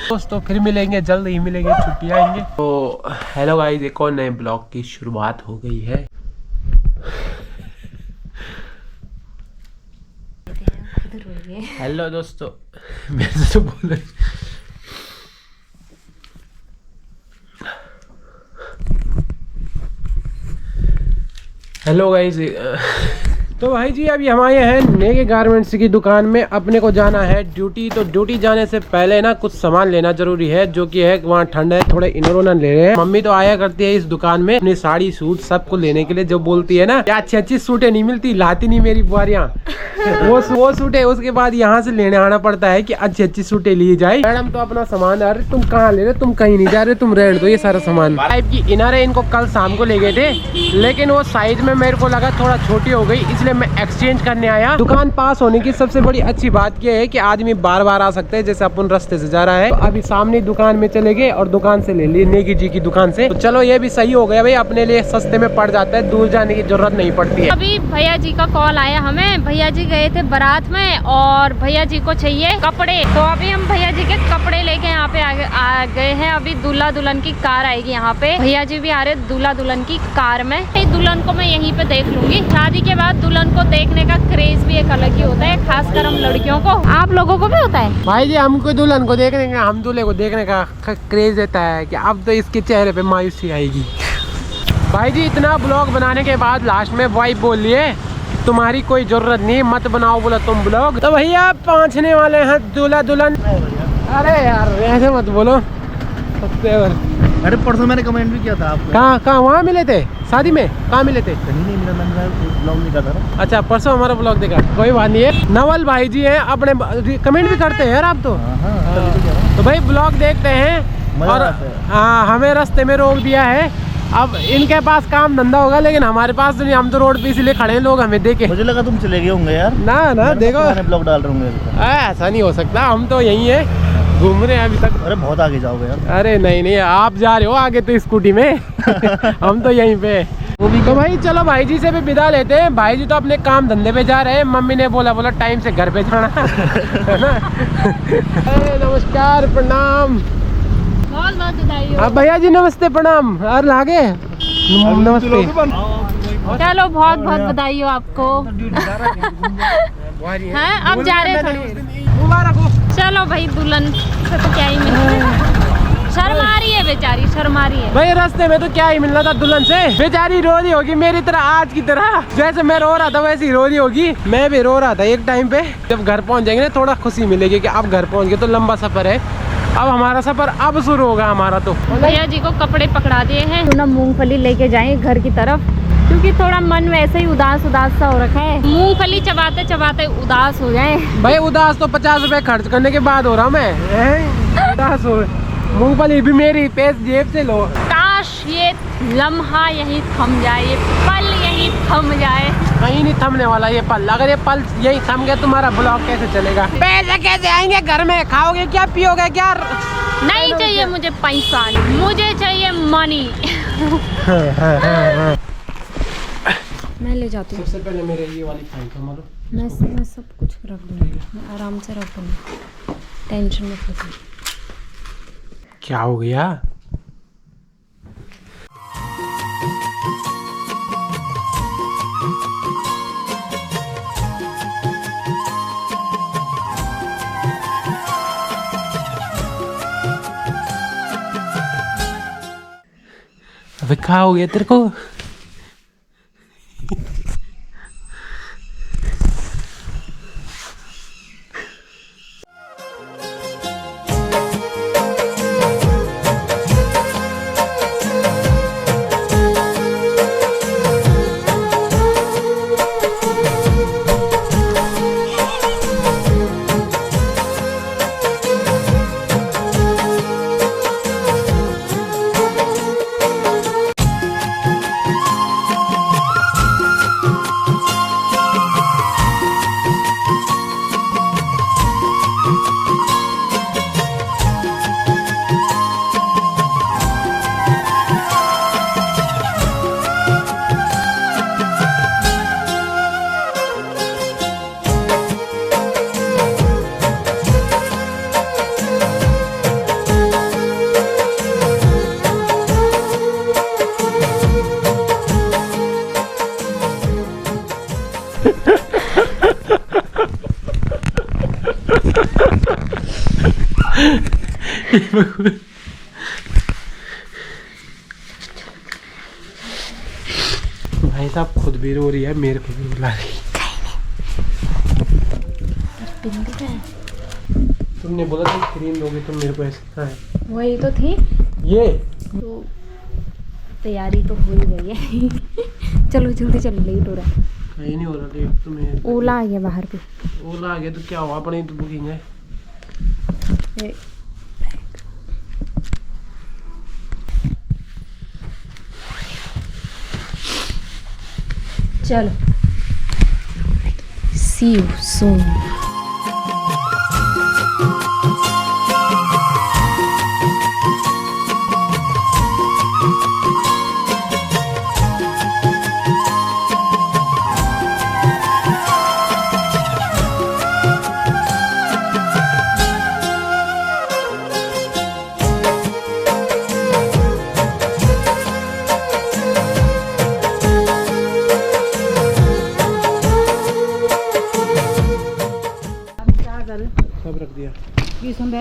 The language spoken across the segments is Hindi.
दोस्तों फिर मिलेंगे, जल्द ही मिलेंगे, छुट्टी आएंगे। तो हेलो गाइस, एक और नए ब्लॉग की शुरुआत हो गई है। हेलो दोस्तों, मेरे से बोल रहे हेलो गाइस। तो भाई जी अभी हम आए हैं नेगे गारमेंट्स की दुकान में। अपने को जाना है ड्यूटी, तो ड्यूटी जाने से पहले ना कुछ सामान लेना जरूरी है, जो कि है वहाँ ठंड है, थोड़े इनर उनर ले रहे हैं। मम्मी तो आया करती है इस दुकान में अपनी साड़ी सूट सबको लेने के लिए, जो बोलती है ना अच्छी अच्छी सूटें नहीं मिलती, लाती नहीं मेरी बुआरियाँ वो सूटें उसके बाद यहाँ से लेने आना पड़ता है कि अच्छी अच्छी सूटें ली जाए। मैडम तो अपना सामान, अरे तुम कहाँ ले रहे, तुम कहीं नहीं जा रहे, तुम रहने दो ये सारा सामान। टाइप की इनर है, इनको कल शाम को ले गए थे, लेकिन वो साइज में मेरे को लगा थोड़ा छोटी हो गई, इसलिए मैं एक्सचेंज करने आया। दुकान पास होने की सबसे बड़ी अच्छी बात यह है कि आदमी बार बार आ सकते हैं, जैसे अपन रास्ते से जा रहा है। तो अभी सामने दुकान में चले गए और दुकान से ले लिए, नेगी जी की दुकान से। तो चलो ये भी सही हो गया भाई, अपने लिए सस्ते में पड़ जाता है, दूर जाने की जरूरत नहीं पड़ती है। अभी भैया जी का कॉल आया हमें, भैया जी गए थे बारात में और भैया जी को चाहिए कपड़े, तो अभी हम भैया जी के कपड़े लेके यहाँ पे आ गए हैं। अभी दूल्हा दुल्हन की कार आएगी यहाँ पे, भैया जी भी आ रहे दूल्हा दुल्हन की कार में। दुल्हन को मैं यहीं पे देख लूंगी। शादी के बाद दुल्हन को देखने का क्रेज भी एक अलग ही होता है, खासकर हम लड़कियों को। आप लोगों को भी होता है भाई जी? हमको दुल्हन को देखने का, हम दूल्हे को देखने का क्रेज रहता है कि अब तो इसके चेहरे पे मायूसी आएगी। भाई जी इतना ब्लॉग बनाने के बाद लास्ट में वाइफ बोल लिए तुम्हारी कोई जरूरत नहीं, मत बनाओ बोला तुम ब्लॉग। तो भैया पहुंचने वाले हैं दूल्हा दुल्हन। अरे यार ऐसे मत बोलो। अरे परसों मैंने कमेंट भी किया था आपको। कहाँ वहाँ मिले थे शादी में? कहाँ मिले थे? कहीं नहीं मिला, मैंने ब्लॉग नहीं करा था। अच्छा परसों हमारा ब्लॉग देखा, कोई बात नहीं है। नवल भाई जी हैं, अपने कमेंट भी करते हैं यार आप तो। तो भाई ब्लॉग देखते हैं और हाँ हमें रास्ते में रोक दिया है। अब इनके पास काम धंधा होगा, लेकिन हमारे पास तो नहीं, हम तो रोड पे इसलिए खड़े हैं, लोग हमें देखे। मुझे लगा तुम चले गए होंगे यार। ना देखो ब्लॉग डाल रहे होंगे। ऐसा नहीं हो सकता, हम तो यहीं है, घूम रहे हैं अभी तक। अरे बहुत आगे जाओगे यार। अरे नहीं आप जा रहे हो आगे तो स्कूटी में हम तो यहीं पे। तो भाई चलो भाई जी से भी विदा लेते हैं। भाई जी तो अपने काम धंधे पे जा रहे हैं, मम्मी ने बोला टाइम से घर पे जाना है ना। नमस्कार प्रणाम। अब भैया जी नमस्ते प्रणाम। और लागे नमस्ते। चलो बहुत बहुत बधाई हो आपको। हैं अब जा रहे हैं। चलो भाई दुल्हन से तो क्या ही मिलना, शर्मा रही है बेचारी, शर्मा रही है भाई। रास्ते में तो क्या ही मिलना था दुल्हन से, बेचारी रो रही होगी मेरी तरह, आज की तरह। जैसे मैं रो रहा था वैसे ही रो रही होगी। मैं भी रो रहा था एक टाइम पे। जब घर पहुंच जाएंगे ना थोड़ा खुशी मिलेगी कि अब घर पहुंच गए। तो लंबा सफर है, अब हमारा सफर अब शुरू होगा हमारा। तो भैया जी को कपड़े पकड़ा दिए हैं, ना मूंगफली लेके जाएंगे घर की तरफ, क्योंकि थोड़ा मन वैसे ही उदास सा हो रखा है। मूंगफली चबाते चबाते उदास हो जाए। भाई उदास तो 50 रुपए खर्च करने के बाद हो रहा मैं उदास हो। मूंगफली भी मेरी पैसे जेब से लो। काश ये लम्हा यहीं थम जाए, ये पल यहीं थम जाए। कहीं नहीं थमने वाला ये पल। अगर ये पल यही थम गया तुम्हारा ब्लॉग कैसे चलेगा? पैसे कैसे आएंगे घर में? खाओगे क्या, पियोगे क्या? नहीं चाहिए मुझे पैसा, मुझे चाहिए मनी। मैं ले जाती हूँ। सबसे पहले मेरे ये वाली फाइल को मारो। मैं सब कुछ रख दूँगी, मैं आराम से रख दूँगी, टेंशन मत लो। क्या हो गया? अबे क्या हो गया तेरे को? भाई साहब खुद भी रो रही है, मेरे को भी रुला रही है। तुमने बोला था क्रीम दोगे तुम मेरे को, ऐसा है वही तो थी, ये तो तैयारी तो हो ही गई है। चलो जल्दी चलो, लेट हो रहा है। ये नहीं हो रहा लेट तुम्हें। ओला आ गया बाहर पे। ओला आ गया तो क्या हुआ, अपनी तो बुकिंग है। चलो, सी यू सून। सब रख दिया।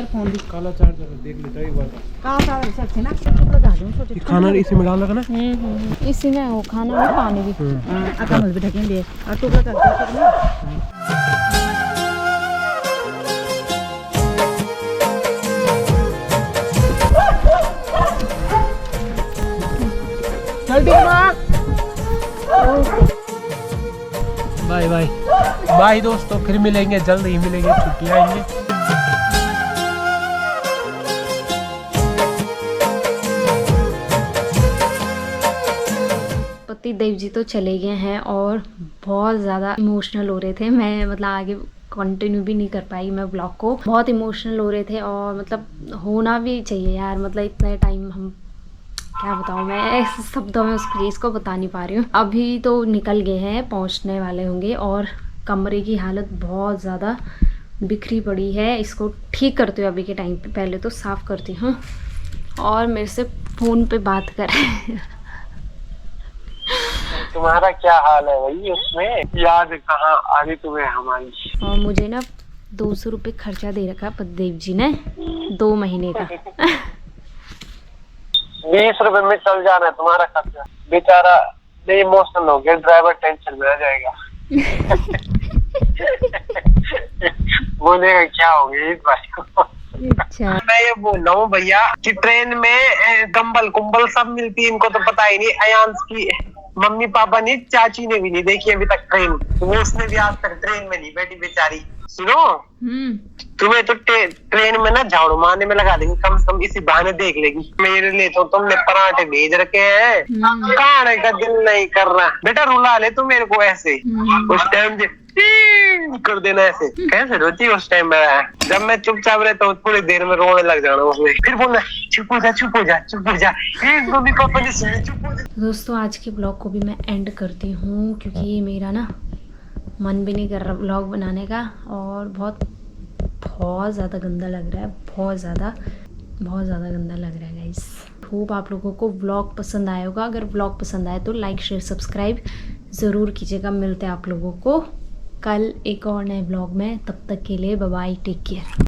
फोन भी काला चार्जर देख लेता एक बार। कहाँ सारा सकते ना टुकड़ा डाल दूँ सोचे खाना इसी में डाल रखा ना। इसी में वो खाना में पानी भी। आका मत भी ढकेंगे और टुकड़ा करते हैं बाय बाय बाय दोस्तों, फिर मिलेंगे, जल्द ही मिलेंगे, छुट्टी आएंगे। पति देव जी तो चले गए हैं और बहुत ज़्यादा इमोशनल हो रहे थे। मैं मतलब आगे कंटिन्यू भी नहीं कर पाई मैं ब्लॉग को, बहुत इमोशनल हो रहे थे। और मतलब होना भी चाहिए यार, मतलब इतने टाइम हम क्या बताऊँ, मैं ऐसे शब्दों में उस चीज़ को बता नहीं पा रही हूँ। अभी तो निकल गए हैं, पहुँचने वाले होंगे और कमरे की हालत बहुत ज़्यादा बिखरी पड़ी है। इसको ठीक करती हूँ अभी के टाइम पे, पहले तो साफ़ करती हूँ। और मेरे से फ़ोन पे बात कर रहे हैं। तुम्हारा क्या हाल है भाई, उसमें याद कहाँ आ रही तुम्हें हमारी। और मुझे ना 200 रुपये खर्चा दे रखा पतिदेव जी ने 2 महीने का। 20 रुपए में चल जाना है तुम्हारा खर्चा। बेचारा इमोशनल हो गया, ड्राइवर टेंशन में आ जाएगा। बोलेगा क्या हो गया इस भाई को। अच्छा, मैं ये बोल रहा हूँ भैया कि ट्रेन में कंबल कुंबल सब मिलती है, इनको तो पता ही नहीं। अयांश की मम्मी पापा ने, चाची ने भी नहीं देखी अभी तक ट्रेन, वो उसने भी आज तक ट्रेन में नहीं बैठी बेचारी। सुनो, तुम्हें तो ट्रेन में ना झाड़ू मारने में लगा देंगे, कम से कम इसी बहाने देख लेगी। मेरे लिए तो तुमने पराठे भेज रखे हैं, खाने का दिल नहीं कर रहा। बेटा रुला ले तू मेरे को ऐसे, उस टाइम कर देना ऐसे। कैसे रोती है उस टाइम में, जब मैं चुपचाप रहता हूँ थोड़ी देर में रोने लग जाना उसमें, फिर बोलना चुप हो जा चुप हो जा चुप हो जा, मम्मी पापा ने सुने चुप हो जा। दोस्तों आज के ब्लॉग को भी मैं एंड करती हूँ क्योंकि मेरा ना मन भी नहीं कर रहा ब्लॉग बनाने का और बहुत ज़्यादा गंदा लग रहा है, बहुत ज़्यादा गंदा लग रहा है गाइस। होप आप लोगों को व्लॉग पसंद आया होगा। अगर व्लॉग पसंद आए तो लाइक शेयर सब्सक्राइब ज़रूर कीजिएगा। मिलते हैं आप लोगों को कल एक और नए ब्लॉग में, तब तक के लिए बाय बाय, टेक केयर।